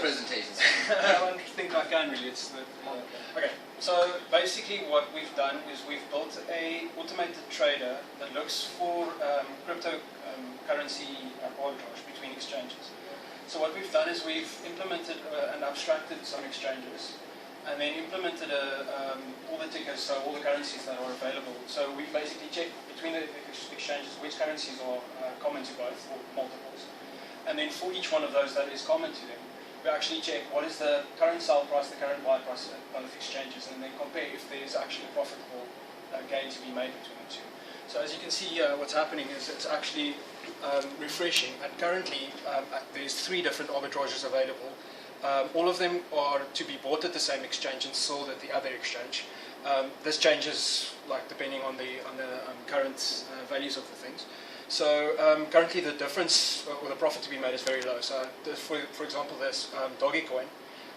presentations. I don't think I can really. It's the, okay. So basically, what we've done is we've built a automated trader that looks for cryptocurrency arbitrage between exchanges. So what we've done is we've implemented and abstracted some exchanges, and then implemented all the tickers, so all the currencies that are available. So we basically check between the exchanges which currencies are common to both, or multiples. And then for each one of those that is common to them, we actually check what is the current sell price, the current buy price at both exchanges, and then compare if there is actually a profitable gain to be made between the two. So as you can see here, what's happening is it's actually refreshing. And currently, there's 3 different arbitrages available. All of them are to be bought at the same exchange and sold at the other exchange. This changes, like, depending on the current values of the things. So currently the difference or the profit to be made is very low. So for example, this doggy coin,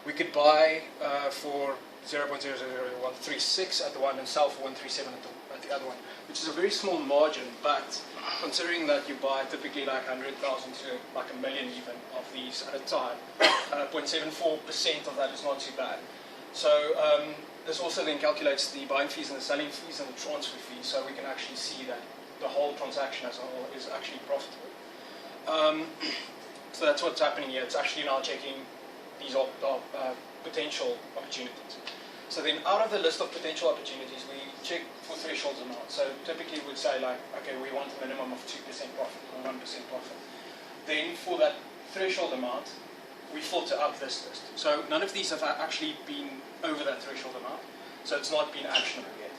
we could buy for 0.000136 at the one and sell for 137 at the other one, which is a very small margin. But considering that you buy typically like 100,000 to like a million even of these at a time, 0.74% of that is not too bad. So this also then calculates the buying fees and the selling fees and the transfer fees, so we can actually see that the whole transaction as a whole is actually profitable. So that's what's happening here. It's actually now checking these potential opportunities. So then out of the list of potential opportunities, we check for thresholds amount. So typically we would say like, okay, we want a minimum of 2% profit or 1% profit. Then for that threshold amount, we filter up this list. So none of these have actually been over that threshold amount, so it's not been actionable yet.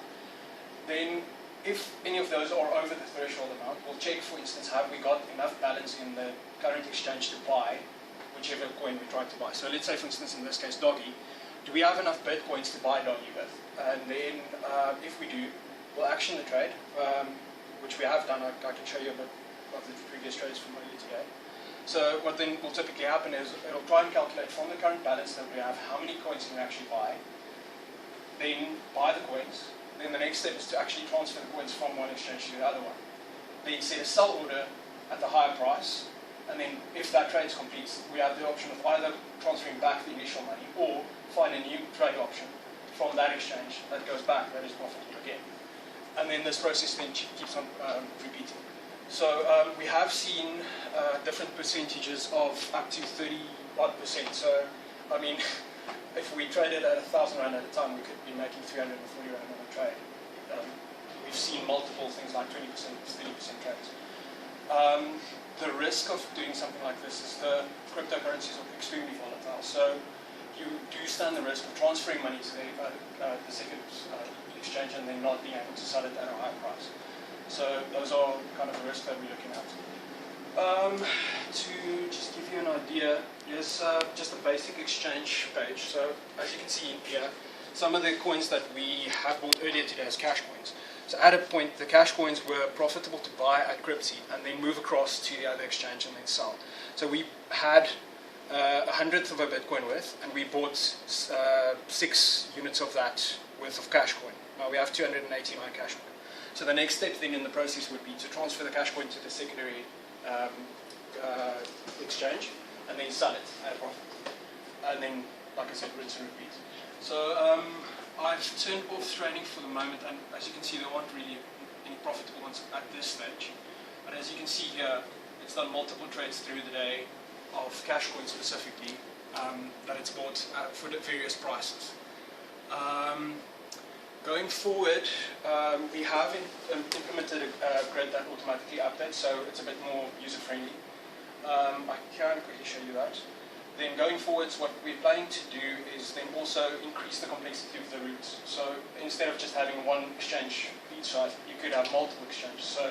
Then if any of those are over the threshold amount, we'll check, for instance, have we got enough balance in the current exchange to buy whichever coin we're trying to buy. So let's say, for instance, in this case, Doggy, do we have enough Bitcoins to buy Doggy with? And then if we do, we'll action the trade, which we have done. I can show you a bit of the previous trades from earlier today. So what then will typically happen is it'll try and calculate from the current balance that we have how many coins can we actually buy, then buy the coins. Then the next step is to actually transfer the coins from one exchange to the other one. Then set a sell order at the higher price, and then if that trade is complete, we have the option of either transferring back the initial money or find a new trade option from that exchange that goes back, that is profitable again. And then this process then keeps on repeating. So we have seen different percentages of up to 30-odd%. So, I mean, if we traded at 1,000 Rand at a time, we could be making 340 Rand on a trade. We've seen multiple things like 20%, 30% trades. The risk of doing something like this is the cryptocurrencies are extremely volatile. So you do stand the risk of transferring money to the second exchange and then not being able to sell it at a high price. So those are kind of the risks that we're looking at. To just give you an idea, here's just a basic exchange page. So as you can see in here, some of the coins that we have bought earlier today as cash coins. So at a point, the cash coins were profitable to buy at Cryptsy and then move across to the other exchange and then sell. So we had 100th of a Bitcoin worth, and we bought 6 units of that worth of cash coin. Now we have 289 cash coin. So the next step then in the process would be to transfer the cash coin to the secondary exchange and then sell it at a profit. And then, like I said, rinse and repeat. So I've turned off trading for the moment, and as you can see, there aren't really any profitable ones at this stage. But as you can see here, it's done multiple trades through the day of cash coin specifically that it's bought for the various prices. Going forward, we have implemented a grid that automatically updates, so it's a bit more user-friendly. I can quickly show you that. Then going forwards, what we're planning to do is then also increase the complexity of the routes. So instead of just having one exchange each side, you could have multiple exchanges. So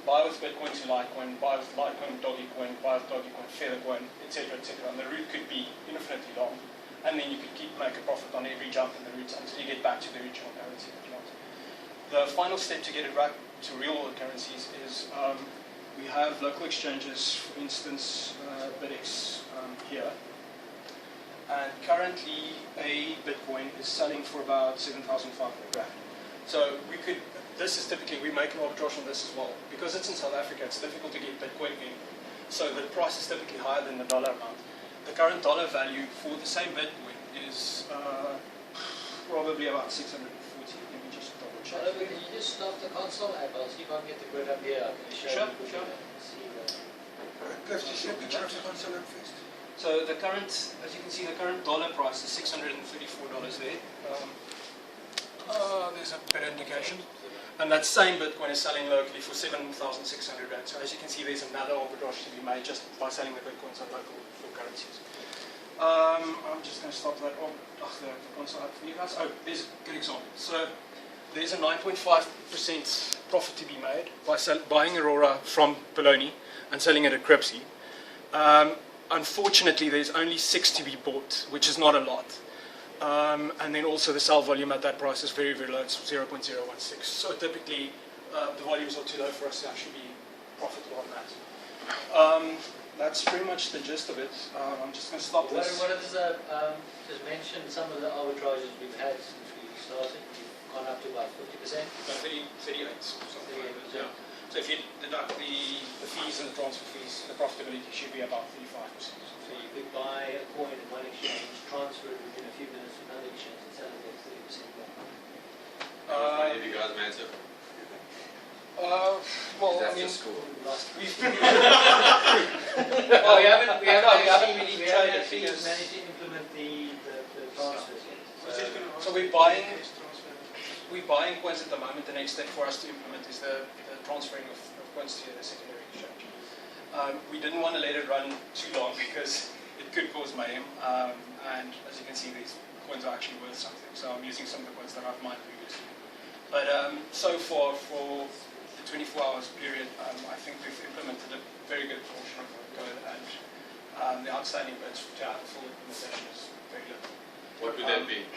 buy with Bitcoin to Litecoin, buy with Litecoin, Doggy Coin, buy with Doggy Coin, Feather Coin, etc., etc. And the route could be infinitely long. And then you could make a profit on every jump in the route until you get back to the original currency that you want. The final step to get it back to real world currencies is we have local exchanges, for instance, Fedex here. And currently a Bitcoin is selling for about 7,500 Rand. So we could, this is typically, we make an arbitrage on this as well. Because it's in South Africa, it's difficult to get Bitcoin in. So the price is typically higher than the dollar amount. The current dollar value for the same Bitcoin is probably about 640. Let me just double check. Can you just stop the console app? I'll see if I can get the grid up here. I'm going to show Sure, you. sure. See the... Cliff, just see a picture of the console app first. So the current, as you can see, the current dollar price is $634 there. There's a better indication. And that same Bitcoin is selling locally for 7,600 Rand. So as you can see, there's another arbitrage to be made just by selling the Bitcoins on local currencies. I'm just going to stop that the console up for you guys. Oh, there's a good example. So there's a 9.5% profit to be made by buying Aurora from Bologna and selling it at Cripsy. Unfortunately, there's only 6 to be bought, which is not a lot. And then also the sell volume at that price is very, very low. It's 0.016. So typically, the volumes are too low for us to actually be profitable on that. That's pretty much the gist of it. I'm just going to stop this. What is just mention some of the arbitrages we've had since we started. We've gone up to about 50%. 38. Something like that, yeah. So if you deduct the fees and the transfer fees, the profitability should be about 35%. So you could buy a coin in one exchange, transfer it within a few minutes to another exchange, and sell it at 30% more. Have you guys made it? Well, That's I mean, just school. Well, we haven't really actually managed to implement the transfers yet. So we're buying coins at the moment. The next step for us to implement is the transferring of coins to the secondary exchange. We didn't want to let it run too long because it could cause mayhem. And as you can see, these coins are actually worth something. So I'm using some of the coins that I've mined previously. But so far, for the 24 hours period, I think we've implemented a very good portion of the code, and the outstanding bits to have full implementation is very little. What would that be?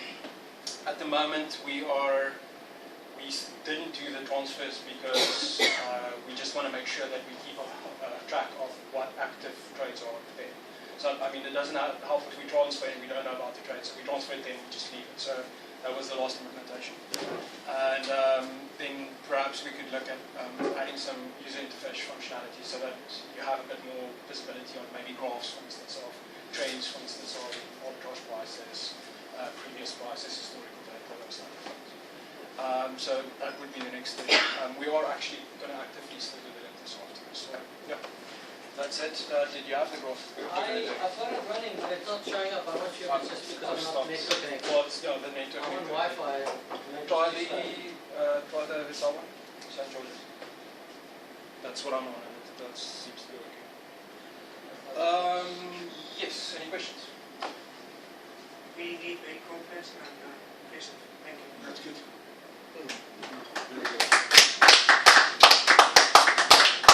At the moment, we didn't do the transfers because we just want to make sure that we keep track of what active trades are there. So, I mean, it doesn't help if we transfer and we don't know about the trades. So we transfer it, then we just leave it. So that was the last implementation. And then perhaps we could look at adding some user interface functionality so that you have a bit more visibility on maybe graphs, for instance, of trades, for instance, of arbitrage prices, previous prices, historical data, those type of things. So that would be the next stage. We are actually going to actively still develop this afterwards. So yeah, that's it. Did you have the graph? I've got it running, but it's not showing up. I'm not sure if it's just because I'm not network connected. Well, it's, the network. I'm on Wi-Fi. Try the Visa one, St. George's. That's what I'm on, and that seems to be working. Yes, any questions? We need very complex and patient.